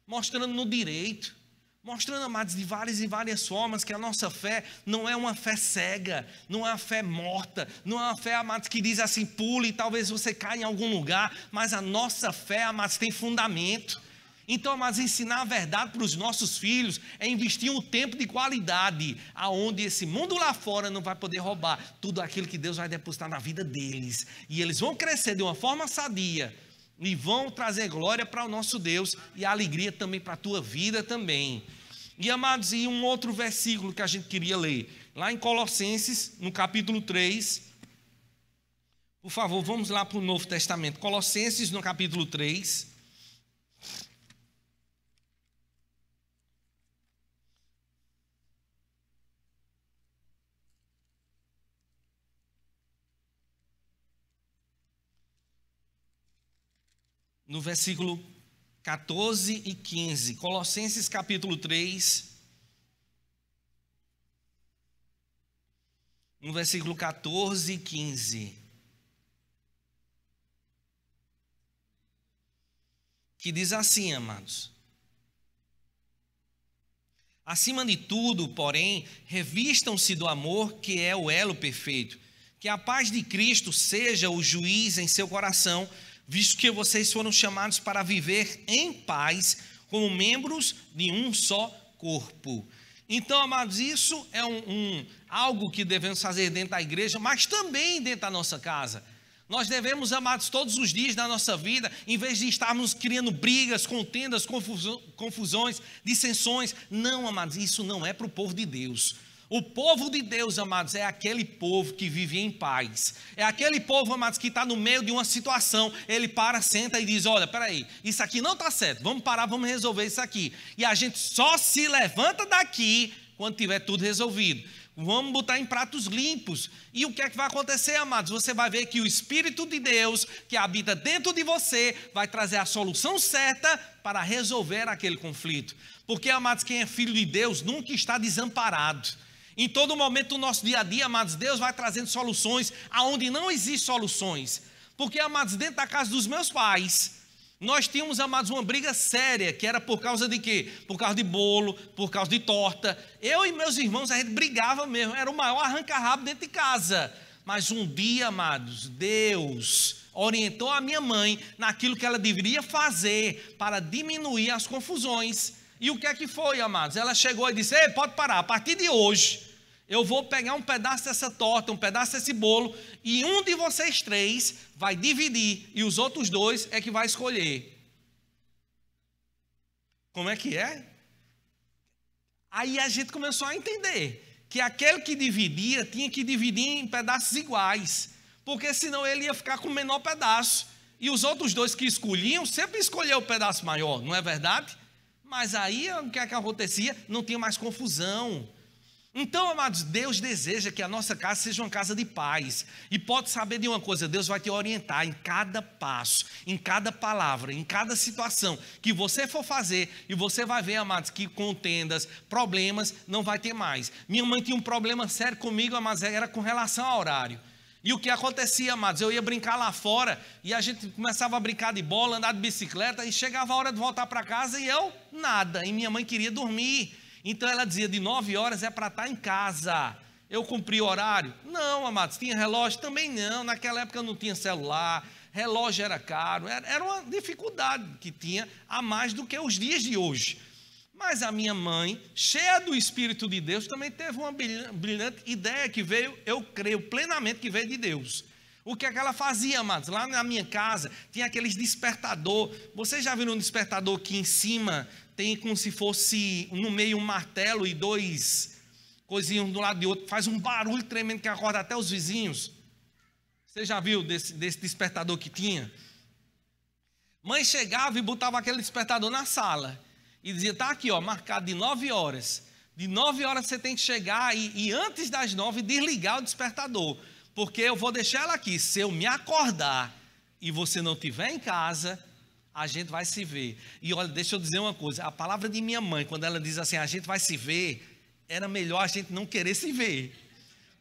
Mostrando no direito, mostrando, amados, de várias e várias formas que a nossa fé não é uma fé cega, não é uma fé morta, não é uma fé, amados, que diz assim, pule e talvez você caia em algum lugar, mas a nossa fé, amados, tem fundamento. Então, amados, ensinar a verdade para os nossos filhos é investir um tempo de qualidade, aonde esse mundo lá fora não vai poder roubar tudo aquilo que Deus vai depositar na vida deles. E eles vão crescer de uma forma sadia e vão trazer glória para o nosso Deus e alegria também para a tua vida também. E, amados, e um outro versículo que a gente queria ler, lá em Colossenses, no capítulo 3. Por favor, vamos lá para o Novo Testamento. Colossenses, no capítulo 3. No versículo 14 e 15, Colossenses capítulo 3, no versículo 14 e 15, que diz assim, amados: acima de tudo, porém, revistam-se do amor, que é o elo perfeito, que a paz de Cristo seja o juiz em seu coração, visto que vocês foram chamados para viver em paz, como membros de um só corpo. Então, amados, isso é algo que devemos fazer dentro da igreja, mas também dentro da nossa casa. Nós devemos, amados, todos os dias da nossa vida, em vez de estarmos criando brigas, contendas, confusões, dissensões, não, amados, isso não é para o povo de Deus. O povo de Deus, amados, é aquele povo que vive em paz. É aquele povo, amados, que está no meio de uma situação. Ele para, senta e diz, olha, peraí, isso aqui não está certo, vamos parar, vamos resolver isso aqui. E a gente só se levanta daqui quando tiver tudo resolvido. Vamos botar em pratos limpos. E o que é que vai acontecer, amados? Você vai ver que o Espírito de Deus, que habita dentro de você, vai trazer a solução certa para resolver aquele conflito. Porque, amados, quem é filho de Deus nunca está desamparado. Em todo momento do nosso dia a dia, amados, Deus vai trazendo soluções aonde não existem soluções. Porque, amados, dentro da casa dos meus pais, nós tínhamos, amados, uma briga séria, que era por causa de quê? Por causa de bolo, por causa de torta. Eu e meus irmãos, a gente brigava mesmo, era o maior arranca-rabo dentro de casa. Mas um dia, amados, Deus orientou a minha mãe naquilo que ela deveria fazer para diminuir as confusões. E o que é que foi, amados? Ela chegou e disse, ei, pode parar, a partir de hoje, eu vou pegar um pedaço dessa torta, um pedaço desse bolo, e um de vocês três vai dividir, e os outros dois é que vai escolher. Como é que é? Aí a gente começou a entender que aquele que dividia tinha que dividir em pedaços iguais, porque senão ele ia ficar com o menor pedaço, e os outros dois que escolhiam sempre escolhiam o pedaço maior, não é verdade? Mas aí o que é que acontecia? Não tinha mais confusão. Então, amados, Deus deseja que a nossa casa seja uma casa de paz. E pode saber de uma coisa, Deus vai te orientar em cada passo, em cada palavra, em cada situação que você for fazer. E você vai ver, amados, que contendas, problemas, não vai ter mais. Minha mãe tinha um problema sério comigo, amados, era com relação ao horário. E o que acontecia, amados, eu ia brincar lá fora e a gente começava a brincar de bola, andar de bicicleta e chegava a hora de voltar para casa e eu nada. E minha mãe queria dormir. Então ela dizia, de 9 horas é para estar em casa. Eu cumpri o horário? Não, amados, tinha relógio? Também não, naquela época não tinha celular, relógio era caro, era uma dificuldade que tinha a mais do que os dias de hoje. Mas a minha mãe, cheia do Espírito de Deus, também teve uma brilhante ideia que veio, eu creio plenamente que veio de Deus. O que é que ela fazia, amados? Lá na minha casa tinha aqueles despertador. Vocês já viram um despertador que em cima tem como se fosse no meio um martelo e dois coisinhos do lado de outro, faz um barulho tremendo que acorda até os vizinhos. Você já viu desse despertador que tinha? Mãe chegava e botava aquele despertador na sala e dizia, tá aqui, ó, marcado de 9 horas. De 9 horas você tem que chegar e antes das 9 desligar o despertador, porque eu vou deixar ela aqui. Se eu me acordar e você não estiver em casa, a gente vai se ver. E olha, deixa eu dizer uma coisa, a palavra de minha mãe, quando ela diz assim, a gente vai se ver, era melhor a gente não querer se ver,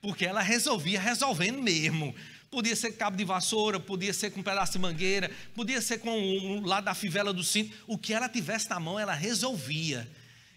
porque ela resolvia resolvendo mesmo. Podia ser com cabo de vassoura, podia ser com um pedaço de mangueira, podia ser com o lado da fivela do cinto, o que ela tivesse na mão, ela resolvia.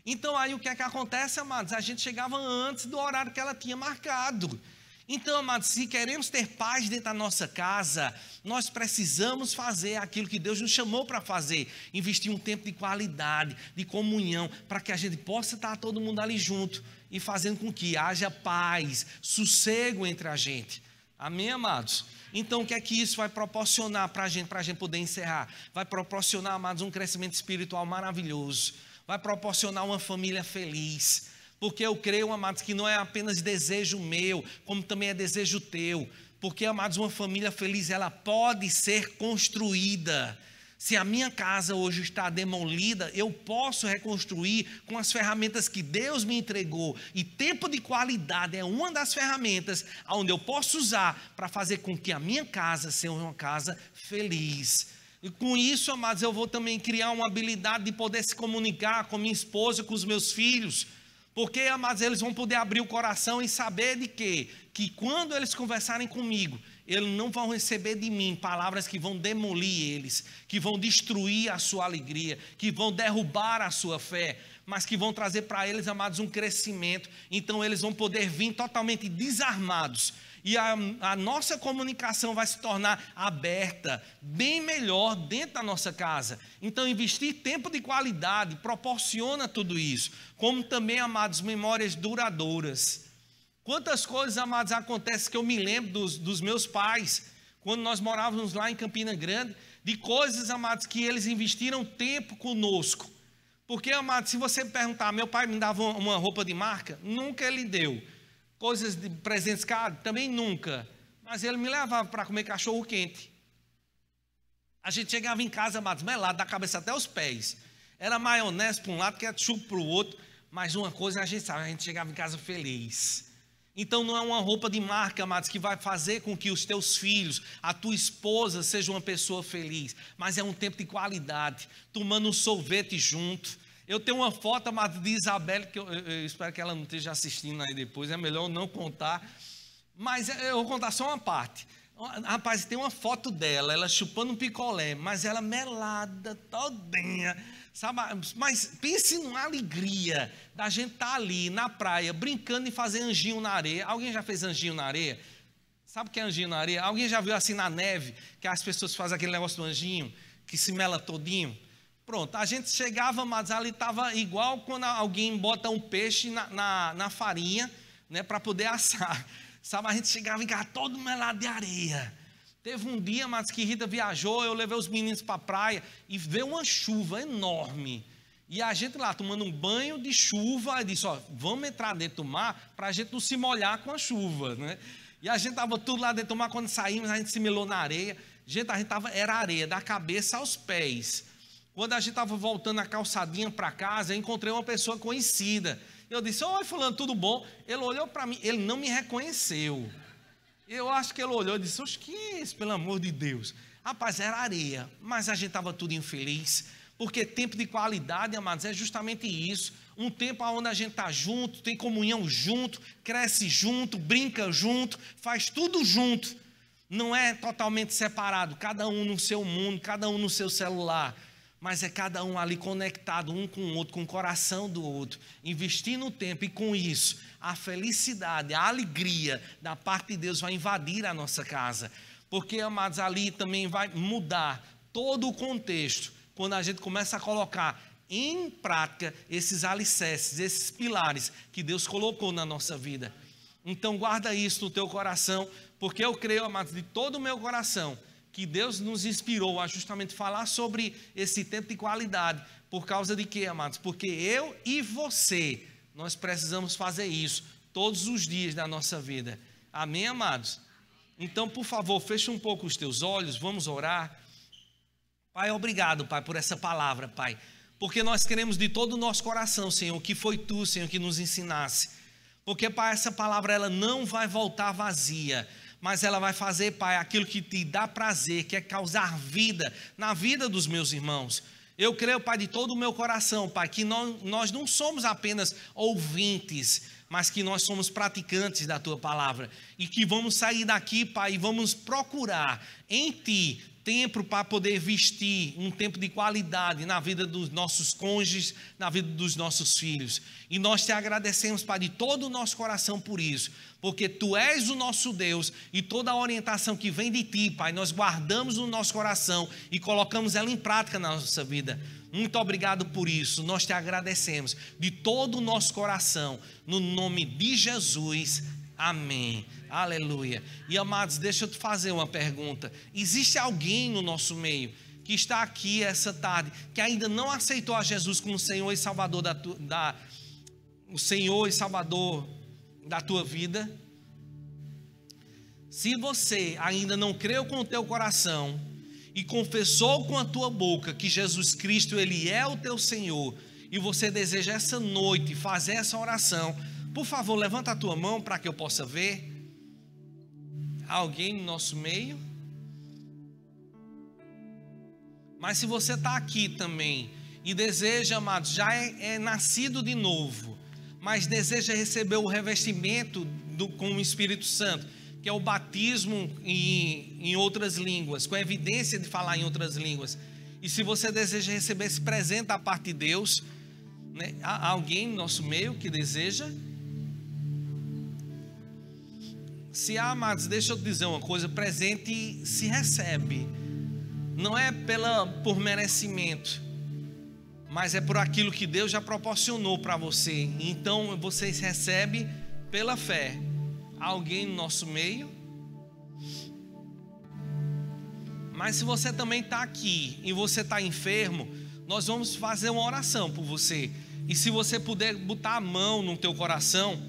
Então aí o que é que acontece, amados? A gente chegava antes do horário que ela tinha marcado. Então, amados, se queremos ter paz dentro da nossa casa, nós precisamos fazer aquilo que Deus nos chamou para fazer, investir um tempo de qualidade, de comunhão, para que a gente possa estar todo mundo ali junto e fazendo com que haja paz, sossego entre a gente. Amém, amados? Então, o que é que isso vai proporcionar para a gente poder encerrar? Vai proporcionar, amados, um crescimento espiritual maravilhoso, vai proporcionar uma família feliz. Porque eu creio, amados, que não é apenas desejo meu, como também é desejo teu. Porque, amados, uma família feliz, ela pode ser construída. Se a minha casa hoje está demolida, eu posso reconstruir com as ferramentas que Deus me entregou. E tempo de qualidade é uma das ferramentas onde eu posso usar para fazer com que a minha casa seja uma casa feliz. E com isso, amados, eu vou também criar uma habilidade de poder se comunicar com minha esposa, com os meus filhos. Porque, amados, eles vão poder abrir o coração e saber de quê? Que quando eles conversarem comigo, eles não vão receber de mim palavras que vão demolir eles, que vão destruir a sua alegria, que vão derrubar a sua fé, mas que vão trazer para eles, amados, um crescimento. Então eles vão poder vir totalmente desarmados. E a nossa comunicação vai se tornar aberta, bem melhor dentro da nossa casa. Então, investir tempo de qualidade proporciona tudo isso. Como também, amados, memórias duradouras. Quantas coisas, amados, acontecem que eu me lembro dos meus pais, quando nós morávamos lá em Campina Grande, de coisas, amados, que eles investiram tempo conosco. Porque, amados, se você me perguntar, meu pai me dava uma roupa de marca? Nunca ele deu. Coisas de presentes caros? Também nunca. Mas ele me levava para comer cachorro quente. A gente chegava em casa, amados, melado, da cabeça até os pés. Era maionese para um lado, ketchup para o outro. Mas uma coisa a gente sabe, a gente chegava em casa feliz. Então não é uma roupa de marca, amados, que vai fazer com que os teus filhos, a tua esposa seja uma pessoa feliz. Mas é um tempo de qualidade, tomando um sorvete junto. Eu tenho uma foto, amado, de Isabelle, que eu espero que ela não esteja assistindo aí depois, é melhor eu não contar, mas eu vou contar só uma parte. Rapaz, tem uma foto dela, ela chupando um picolé, mas ela melada, todinha, sabe? Mas pense numa alegria da gente estar ali na praia, brincando e fazer anjinho na areia. Alguém já fez anjinho na areia? Sabe o que é anjinho na areia? Alguém já viu assim na neve, que as pessoas fazem aquele negócio do anjinho, que se mela todinho? Pronto, a gente chegava, mas ali estava igual quando alguém bota um peixe na farinha, né, para poder assar. Sabe, a gente chegava em casa todo melado de areia. Teve um dia, mas que Rita viajou, eu levei os meninos para a praia e veio uma chuva enorme. E a gente lá tomando um banho de chuva, e disse, ó, vamos entrar dentro do mar para a gente não se molhar com a chuva, né? E a gente estava tudo lá dentro do mar, quando saímos a gente se melou na areia. Gente, a gente era areia da cabeça aos pés. Quando a gente estava voltando a calçadinha para casa, eu encontrei uma pessoa conhecida. Eu disse, oi fulano, tudo bom? Ele olhou para mim, ele não me reconheceu. Eu acho que ele olhou e disse, oxe, que é isso, pelo amor de Deus? Rapaz, era areia, mas a gente estava tudo infeliz. Porque tempo de qualidade, amados, é justamente isso. Um tempo onde a gente está junto, tem comunhão junto, cresce junto, brinca junto, faz tudo junto. Não é totalmente separado, cada um no seu mundo, cada um no seu celular. Mas é cada um ali conectado um com o outro, com o coração do outro, investindo o tempo, e com isso, a felicidade, a alegria da parte de Deus vai invadir a nossa casa. Porque, amados, ali também vai mudar todo o contexto, quando a gente começa a colocar em prática esses alicerces, esses pilares que Deus colocou na nossa vida. Então guarda isso no teu coração, porque eu creio, amados, de todo o meu coração, que Deus nos inspirou a justamente falar sobre esse tempo de qualidade. Por causa de quê, amados? Porque eu e você, nós precisamos fazer isso todos os dias da nossa vida. Amém, amados? Então, por favor, fecha um pouco os teus olhos, vamos orar. Pai, obrigado, Pai, por essa palavra, Pai. Porque nós queremos de todo o nosso coração, Senhor, que foi Tu, Senhor, que nos ensinasse. Porque, Pai, essa palavra ela não vai voltar vazia, mas ela vai fazer, Pai, aquilo que te dá prazer, que é causar vida na vida dos meus irmãos. Eu creio, Pai, de todo o meu coração, Pai, que nós não somos apenas ouvintes, mas que nós somos praticantes da Tua palavra. E que vamos sair daqui, Pai, e vamos procurar em Ti tempo para poder vestir um tempo de qualidade na vida dos nossos cônjuges, na vida dos nossos filhos. E nós te agradecemos, Pai, de todo o nosso coração por isso, porque Tu és o nosso Deus e toda a orientação que vem de Ti, Pai, nós guardamos no nosso coração e colocamos ela em prática na nossa vida. Muito obrigado por isso, nós te agradecemos de todo o nosso coração, no nome de Jesus, amém. Aleluia. E amados, deixa eu te fazer uma pergunta. Existe alguém no nosso meio que está aqui essa tarde que ainda não aceitou a Jesus como Senhor e Salvador o Senhor e Salvador da tua vida? Se você ainda não creu com o teu coração e confessou com a tua boca que Jesus Cristo, Ele é o teu Senhor, e você deseja essa noite fazer essa oração, por favor, levanta a tua mão para que eu possa ver. Alguém no nosso meio? Mas se você está aqui também e deseja, amados, já é nascido de novo, mas deseja receber o revestimento com o Espírito Santo, que é o batismo em outras línguas, com a evidência de falar em outras línguas, e se você deseja receber esse presente da parte de Deus, né? Há alguém no nosso meio que deseja? Se há, amados, deixa eu te dizer uma coisa: presente se recebe, não é por merecimento, mas é por aquilo que Deus já proporcionou para você. Então você recebe pela fé. Alguém no nosso meio? Mas se você também está aqui e você está enfermo, nós vamos fazer uma oração por você. E se você puder botar a mão no teu coração,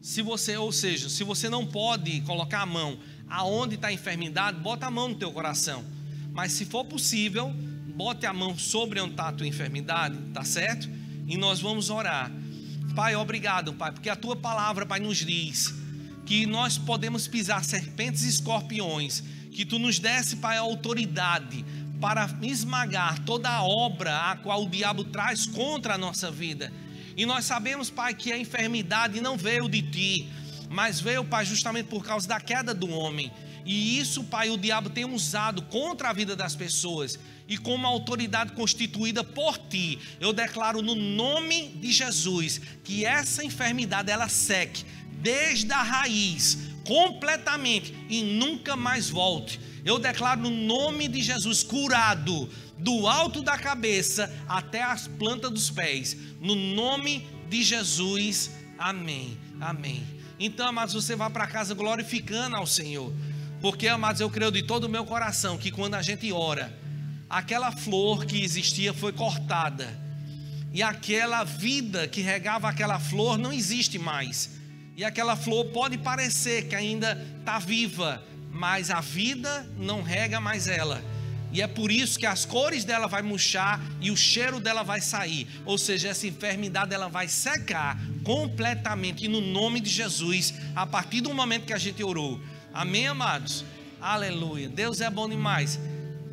se você não pode colocar a mão aonde está a enfermidade, bota a mão no teu coração. Mas se for possível, bote a mão sobre onde está a tua enfermidade, tá certo? E nós vamos orar. Pai, obrigado, Pai, porque a tua palavra, Pai, nos diz que nós podemos pisar serpentes e escorpiões, que tu nos desse, Pai, a autoridade para esmagar toda a obra a qual o diabo traz contra a nossa vida. E nós sabemos, Pai, que a enfermidade não veio de Ti, mas veio, Pai, justamente por causa da queda do homem. E isso, Pai, o diabo tem usado contra a vida das pessoas. E como autoridade constituída por Ti, eu declaro no nome de Jesus que essa enfermidade ela seque desde a raiz, completamente, e nunca mais volte. Eu declaro no nome de Jesus, curado do alto da cabeça até as plantas dos pés, no nome de Jesus, amém, amém. Então, amados, você vai para casa glorificando ao Senhor, porque, amados, eu creio de todo o meu coração que quando a gente ora, aquela flor que existia foi cortada, e aquela vida que regava aquela flor não existe mais. E aquela flor pode parecer que ainda está viva, mas a vida não rega mais ela. E é por isso que as cores dela vai murchar e o cheiro dela vai sair. Ou seja, essa enfermidade ela vai secar completamente. E no nome de Jesus, a partir do momento que a gente orou. Amém, amados? Aleluia. Deus é bom demais.